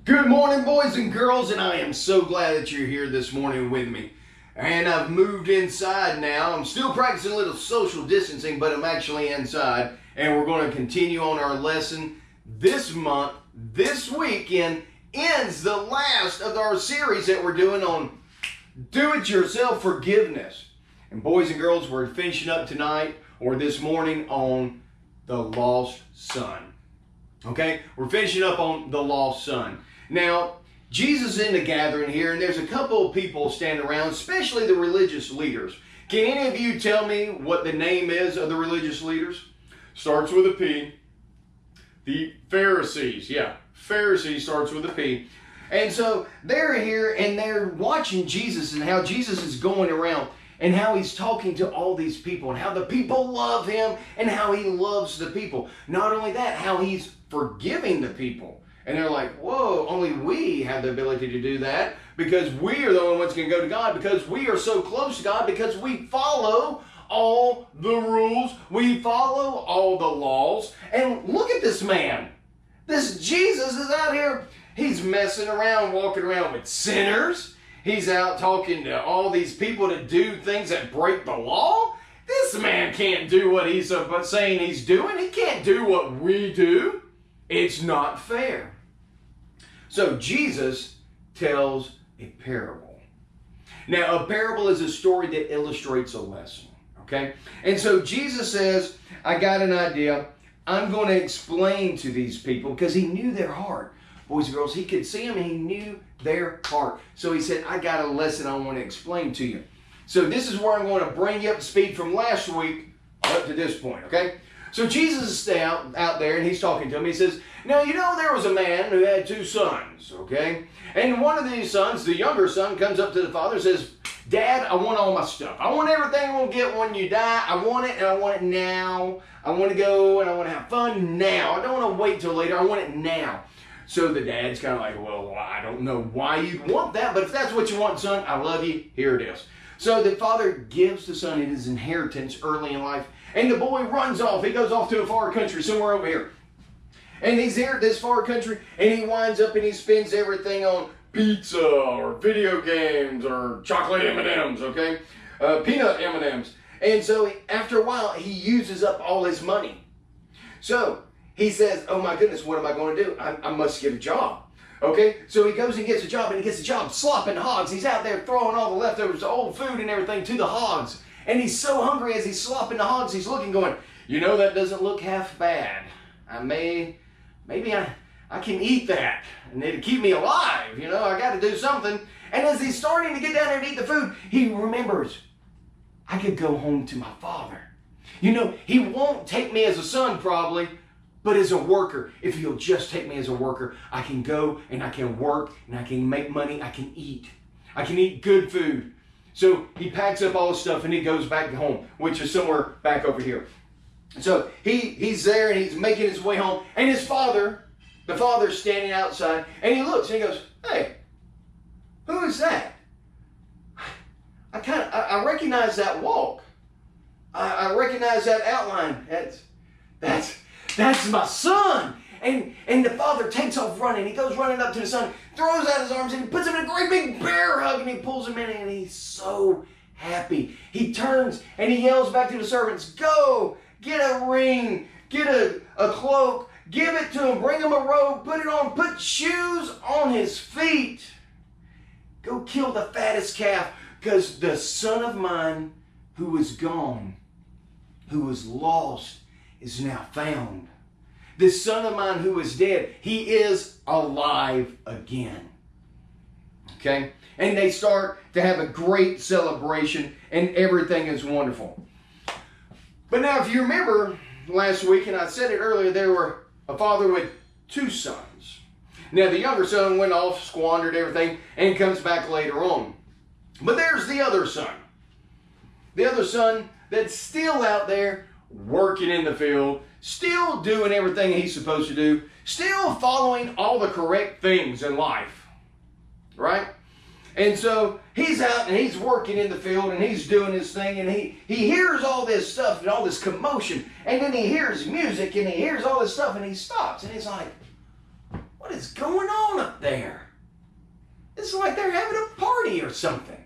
Good morning, boys and girls, and I am so glad that you're here this morning with me. And I've moved inside now. I'm still practicing a little social distancing, but I'm actually inside. And we're going to continue on our lesson this month. This weekend ends the last of our series that we're doing on do-it-yourself forgiveness. And boys and girls, we're finishing up tonight or this morning on the lost son. Okay? We're finishing up on the lost son. Now, Jesus is in the gathering here, and there's a couple of people standing around, especially the religious leaders. Can any of you tell me what the name is of the religious leaders? Starts with a P. The Pharisees. Yeah, Pharisees starts with a P. And so they're here, and they're watching Jesus and how Jesus is going around and how he's talking to all these people and how the people love him and how he loves the people. Not only that, how he's forgiving the people. And they're like, whoa, only we have the ability to do that because we are the only ones who can go to God, because we are so close to God, because we follow all the rules. We follow all the laws. And look at this man. This Jesus is out here. He's messing around, walking around with sinners. He's out talking to all these people to do things that break the law. This man can't do what he's saying he's doing. He can't do what we do. It's not fair. So Jesus tells a parable. Now, a parable is a story that illustrates a lesson. Okay? And so Jesus says, I got an idea. I'm going to explain to these people, because he knew their heart. Boys and girls, he could see them and he knew their heart. So he said, I got a lesson I want to explain to you. So this is where I'm going to bring you up to speed from last week up to this point, okay? So Jesus is out there and he's talking to him. He says, now, you know, there was a man who had two sons, okay? And one of these sons, the younger son, comes up to the father and says, Dad, I want all my stuff. I want everything I'm going to get when you die. I want it, and I want it now. I want to go and I want to have fun now. I don't want to wait till later. I want it now. So the dad's kind of like, well, I don't know why you'd want that, but if that's what you want, son, I love you. Here it is. So the father gives the son his inheritance early in life, and the boy runs off. He goes off to a far country, somewhere over here. And he's here at this far country, and he winds up and he spends everything on pizza or video games or chocolate M&Ms, okay? Peanut M&Ms. And so after a while, he uses up all his money. So he says, oh my goodness, what am I going to do? I must get a job. Okay, so he goes and gets a job, and he gets a job slopping hogs. He's out there throwing all the leftovers, old food and everything to the hogs. And he's so hungry as he's slopping the hogs, he's looking going, you know, that doesn't look half bad. Maybe I can eat that, and it'll keep me alive. You know, I got to do something. And as he's starting to get down there and eat the food, he remembers, I could go home to my father. You know, he won't take me as a son probably, but as a worker. If he'll just take me as a worker, I can go and I can work and I can make money. I can eat. I can eat good food. So he packs up all his stuff and he goes back home, which is somewhere back over here. So he's there and he's making his way home, and his father, the father's standing outside, and he looks and he goes, hey, who is that? I recognize that walk. I recognize that outline. That's my son. And the father takes off running. He goes running up to the son, throws out his arms, and he puts him in a great big bear hug, and he pulls him in, and he's so happy. He turns and he yells back to the servants, go, get a ring, get a cloak, give it to him, bring him a robe, put it on, put shoes on his feet. Go kill the fattest calf, because the son of mine who was gone, who was lost, is now found. This son of mine who was dead, he is alive again. Okay? And they start to have a great celebration, and everything is wonderful. But now, if you remember last week, and I said it earlier, there were a father with two sons. Now, the younger son went off, squandered everything, and comes back later on. But there's the other son. The other son that's still out there working in the field, still doing everything he's supposed to do, still following all the correct things in life, right? And so he's out and he's working in the field and he's doing his thing, and he hears all this stuff and all this commotion, and then he hears music and he hears all this stuff, and he stops and he's like, what is going on up there? It's like they're having a party or something.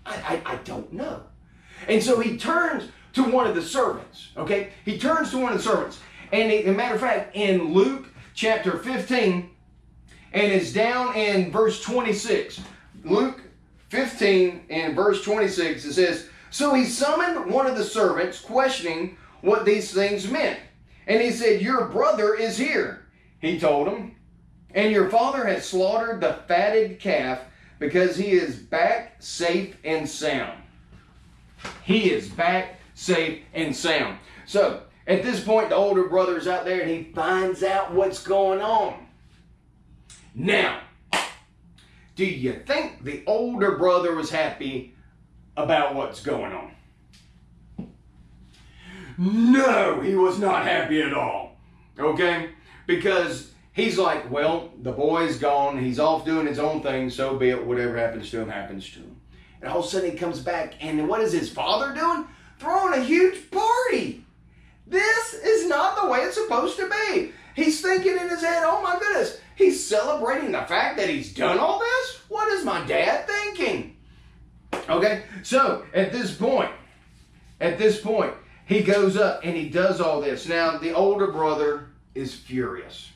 I don't know. And so he turns to one of the servants, okay? He turns to one of the servants. And as a matter of fact, in Luke chapter 15, and it's down in verse 26. Luke 15 and verse 26, it says, so he summoned one of the servants, questioning what these things meant. And he said, your brother is here, he told him, and your father has slaughtered the fatted calf because he is back safe and sound. He is back safe and sound. So, at this point, the older brother is out there and he finds out what's going on. Now, do you think the older brother was happy about what's going on? No, he was not happy at all. Okay? Because he's like, well, the boy's gone. He's off doing his own thing. So be it. Whatever happens to him, happens to him. And all of a sudden he comes back. And what is his father doing? Throwing a huge party. This is not the way it's supposed to be. He's thinking in his head, oh my goodness, he's celebrating the fact that he's done all this? What is my dad thinking? Okay, so at this point, he goes up and he does all this. Now, the older brother is furious.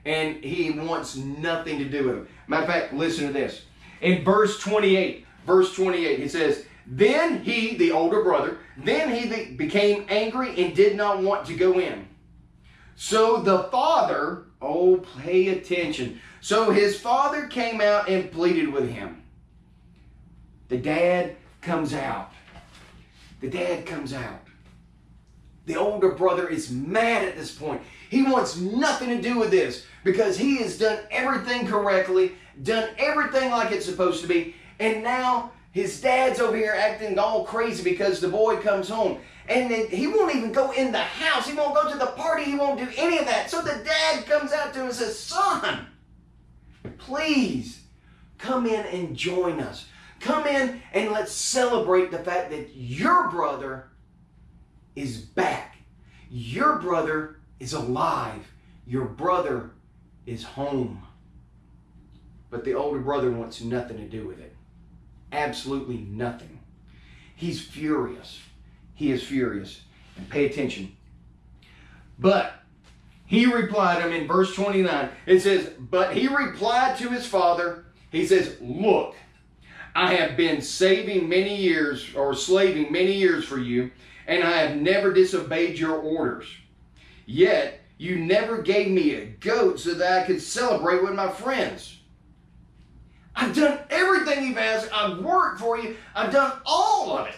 And he wants nothing to do with him. Matter of fact, listen to this. In verse 28, he says, then he, the older brother, became angry and did not want to go in. So the father, oh, pay attention. So his father came out and pleaded with him. The dad comes out. The older brother is mad at this point. He wants nothing to do with this because he has done everything correctly, done everything like it's supposed to be, and now his dad's over here acting all crazy because the boy comes home. And then he won't even go in the house. He won't go to the party. He won't do any of that. So the dad comes out to him and says, son, please come in and join us. Come in and let's celebrate the fact that your brother is back. Your brother is alive. Your brother is home. But the older brother wants nothing to do with it. Absolutely nothing. He's furious. He is furious. And pay attention. But he replied, in verse 29, it says, but he replied to his father, he says, look, I have been slaving many years for you, and I have never disobeyed your orders. Yet you never gave me a goat so that I could celebrate with my friends. I've done everything you've asked. I've worked for you. I've done all of it.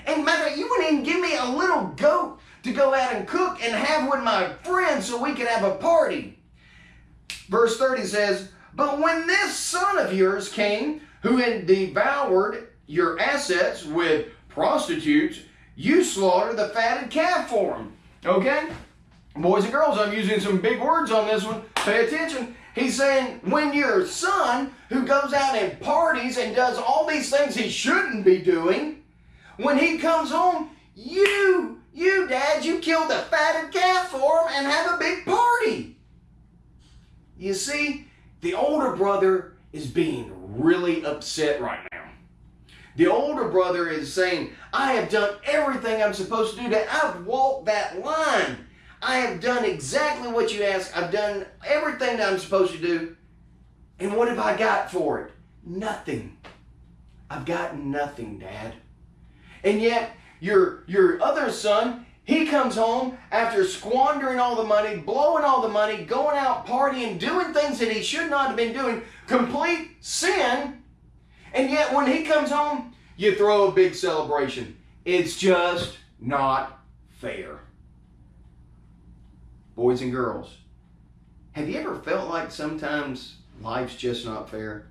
And matter of fact, you wouldn't even give me a little goat to go out and cook and have with my friends so we could have a party. Verse 30 says, but when this son of yours came, who had devoured your assets with prostitutes, you slaughtered the fatted calf for him. Okay? Boys and girls, I'm using some big words on this one. Pay attention. He's saying, when your son, who goes out and parties and does all these things he shouldn't be doing, when he comes home, you dad, you kill the fatted calf for him and have a big party. You see, the older brother is being really upset right now. The older brother is saying, I have done everything I'm supposed to do. I've walked that line. I have done exactly what you asked. I've done everything that I'm supposed to do. And what have I got for it? Nothing. I've got nothing, Dad. And yet, your other son, he comes home after squandering all the money, blowing all the money, going out partying, doing things that he should not have been doing, complete sin. And yet, when he comes home, you throw a big celebration. It's just not fair. Boys and girls, have you ever felt like sometimes life's just not fair?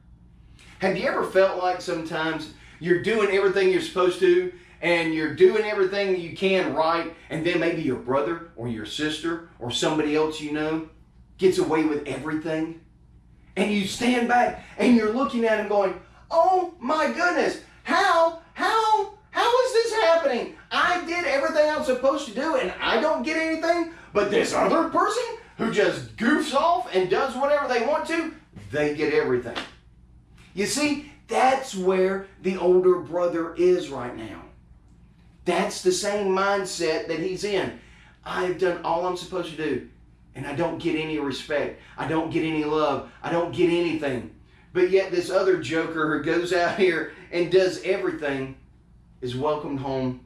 Have you ever felt like sometimes you're doing everything you're supposed to and you're doing everything you can right, and then maybe your brother or your sister or somebody else you know gets away with everything? And you stand back and you're looking at him going, oh my goodness, how is this happening? I did everything I'm supposed to do and I don't get anything, but this other person who just goofs off and does whatever they want to, they get everything. You see, that's where the older brother is right now. That's the same mindset that he's in. I've done all I'm supposed to do, and I don't get any respect. I don't get any love. I don't get anything. But yet this other joker who goes out here and does everything is welcomed home,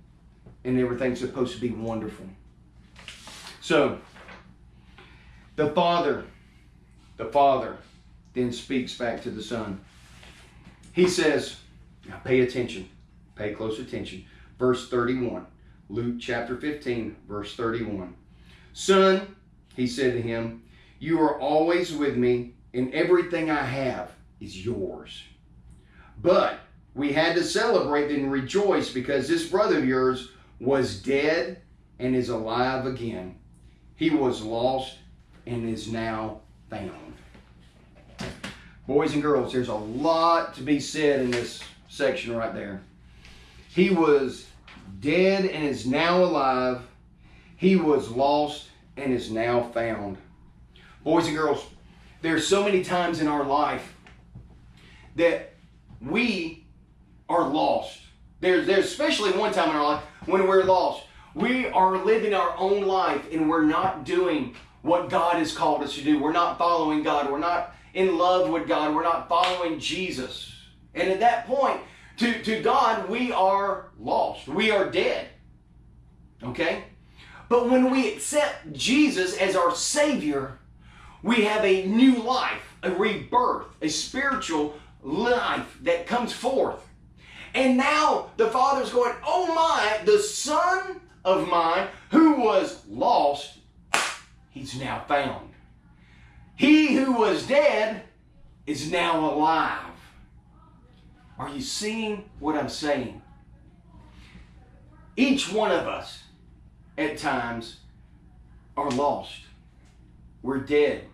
and everything's supposed to be wonderful. So, the father then speaks back to the son. He says, now pay attention, pay close attention. Verse 31, Luke chapter 15, verse 31. Son, he said to him, you are always with me, and everything I have is yours. But we had to celebrate and rejoice because this brother of yours was dead and is alive again. He was lost and is now found. Boys and girls, there's a lot to be said in this section right there. He was dead and is now alive. He was lost and is now found. Boys and girls, there's so many times in our life that we are lost. There's especially one time in our life when we're lost. We are living our own life and we're not doing what God has called us to do. We're not following God. We're not in love with God. We're not following Jesus. And at that point, to God, we are lost. We are dead. Okay? But when we accept Jesus as our Savior, we have a new life, a rebirth, a spiritual life that comes forth. And now the Father's going, oh my, the Son of mine who was lost, he's now found. He who was dead is now alive. Are you seeing what I'm saying? Each one of us at times are lost. We're dead.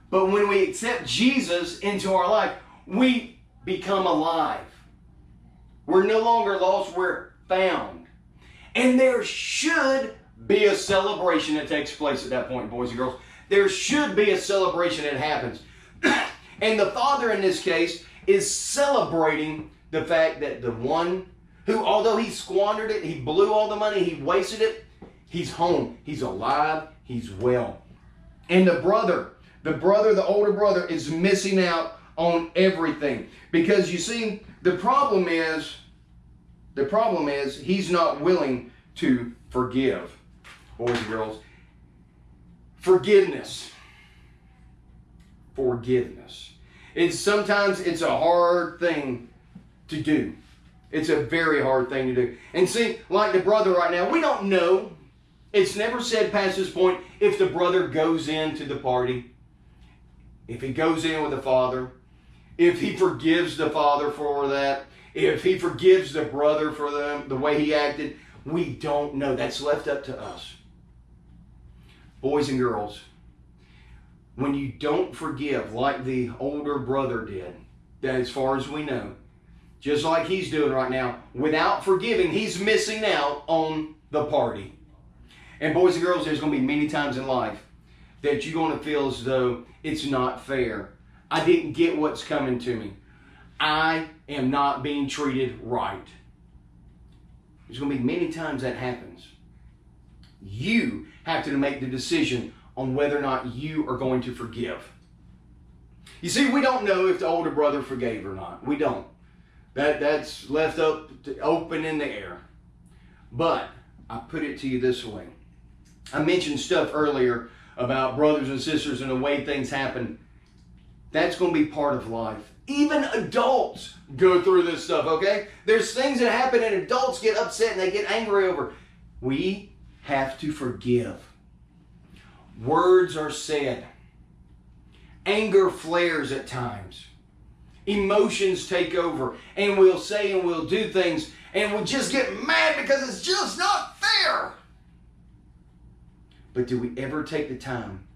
But when we accept Jesus into our life, we become alive. We're no longer lost, we're found. And there should be a celebration that takes place at that point, boys and girls. There should be a celebration that happens. And the Father in this case is celebrating the fact that the one who, although he squandered it, he blew all the money, he wasted it, he's home, he's alive, he's well. And the older brother is missing out on everything. Because you see, the problem is he's not willing to forgive. Boys and girls, forgiveness. Sometimes it's a hard thing to do. It's a very hard thing to do. And see, like the brother right now, we don't know. It's never said past this point if the brother goes into the party, if he goes in with the father, if he forgives the father for that, if he forgives the brother for the way he acted. We don't know. That's left up to us. Boys and girls, when you don't forgive like the older brother did, that as far as we know, just like he's doing right now, without forgiving, he's missing out on the party. And boys and girls, there's going to be many times in life that you're going to feel as though it's not fair. I didn't get what's coming to me. I am not being treated right. There's going to be many times that happens. You have to make the decision on whether or not you are going to forgive. You see, we don't know if the older brother forgave or not. We don't. That's left open in the air. But I put it to you this way. I mentioned stuff earlier about brothers and sisters and the way things happen. That's going to be part of life. Even adults go through this stuff, okay? There's things that happen and adults get upset and they get angry over. We have to forgive. Words are said. Anger flares at times. Emotions take over. And we'll say and we'll do things and we'll just get mad because it's just not fair. But do we ever take the time,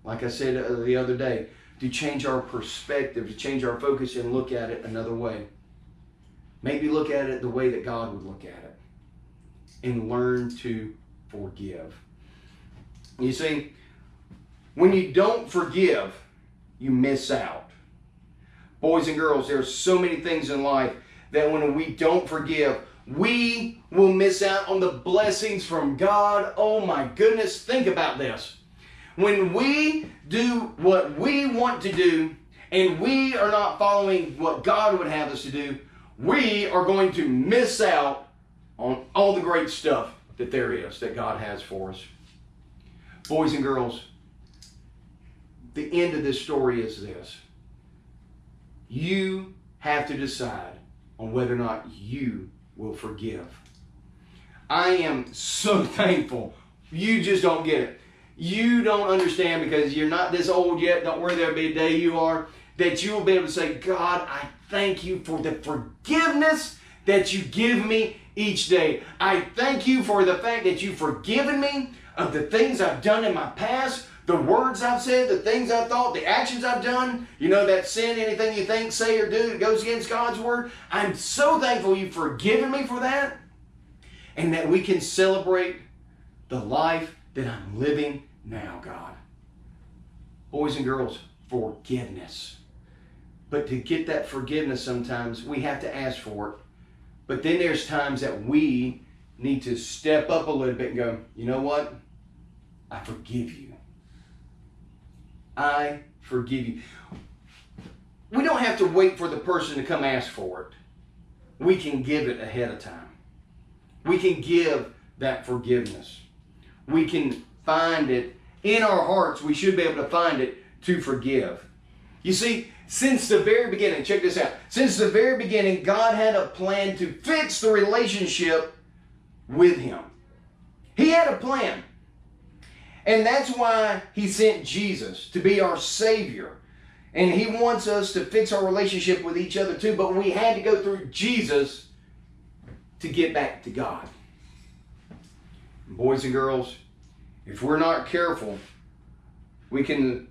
like I said the other day, to change our perspective, to change our focus and look at it another way? Maybe look at it the way that God would look at it and learn to forgive. You see, When you don't forgive, you miss out. Boys and girls, there are so many things in life that when we don't forgive, we will miss out on the blessings from God. Oh my goodness, think about this. When we do what we want to do and we are not following what God would have us to do, we are going to miss out on all the great stuff that there is that God has for us. Boys and girls, the end of this story is this. You have to decide on whether or not you will forgive. I am so thankful. You just don't get it. You don't understand because you're not this old yet. Don't worry, there'll be a day you are, that you will be able to say, God, I thank you for the forgiveness that you give me each day. I thank you for the fact that you've forgiven me of the things I've done in my past, the words I've said, the things I've thought, the actions I've done. You know, that sin, anything you think, say, or do that goes against God's word. I'm so thankful you've forgiven me for that. And that we can celebrate the life that I'm living now, God. Boys and girls, forgiveness. But to get that forgiveness sometimes, we have to ask for it. But then there's times that we need to step up a little bit and go, you know what? I forgive you. I forgive you. We don't have to wait for the person to come ask for it. We can give it ahead of time. We can give that forgiveness. We can find it in our hearts. We should be able to find it to forgive. You see, since the very beginning, check this out. Since the very beginning, God had a plan to fix the relationship with Him. He had a plan. And that's why He sent Jesus to be our Savior. And He wants us to fix our relationship with each other too. But we had to go through Jesus to get back to God. Boys and girls, if we're not careful, we can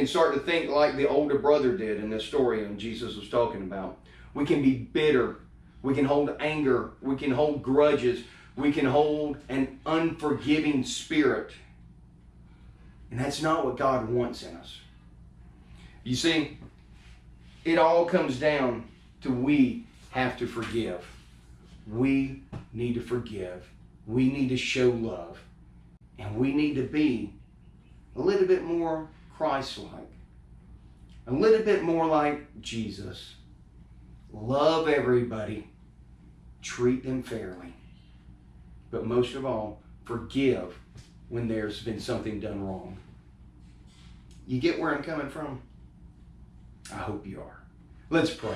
start to think like the older brother did in this story and Jesus was talking about. We can be bitter. We can hold anger. We can hold grudges. We can hold an unforgiving spirit. And that's not what God wants in us. You see, it all comes down to we have to forgive. We need to forgive. We need to show love. And we need to be a little bit more Christ-like. A little bit more like Jesus. Love everybody. Treat them fairly. But most of all, forgive when there's been something done wrong. You get where I'm coming from? I hope you are. Let's pray.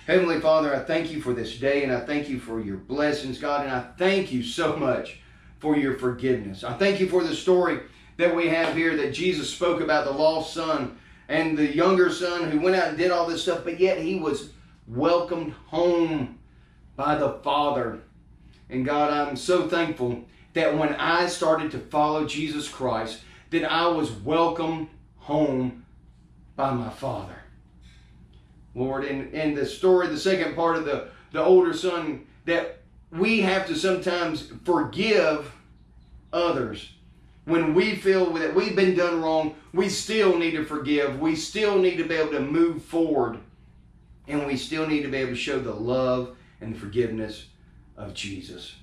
Heavenly Father, I thank you for this day, and I thank you for your blessings, God, and I thank you so much for your forgiveness. I thank you for the story that we have here that Jesus spoke about the lost son and the younger son who went out and did all this stuff, but yet he was welcomed home by the Father. And God, I'm so thankful that when I started to follow Jesus Christ, that I was welcomed home by my Father. Lord, in the story, the second part of the older son, that we have to sometimes forgive others. When we feel that we've been done wrong, we still need to forgive. We still need to be able to move forward. And we still need to be able to show the love and the forgiveness of Jesus.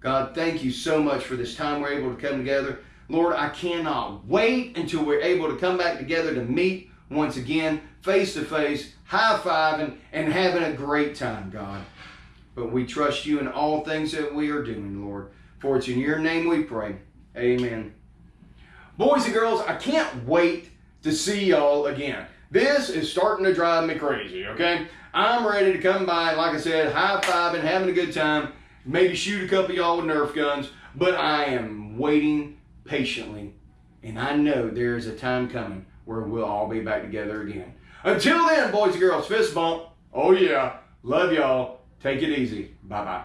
God, thank you so much for this time we're able to come together. Lord, I cannot wait until we're able to come back together to meet once again, face to face, high-fiving, and having a great time, God. But we trust you in all things that we are doing, Lord. For it's in your name we pray. Amen. Boys and girls, I can't wait to see y'all again. This is starting to drive me crazy, okay? I'm ready to come by, like I said, high-fiving, having a good time, maybe shoot a couple of y'all with Nerf guns, but I am waiting patiently, and I know there is a time coming where we'll all be back together again. Until then, boys and girls, fist bump. Oh yeah, love y'all. Take it easy. Bye-bye.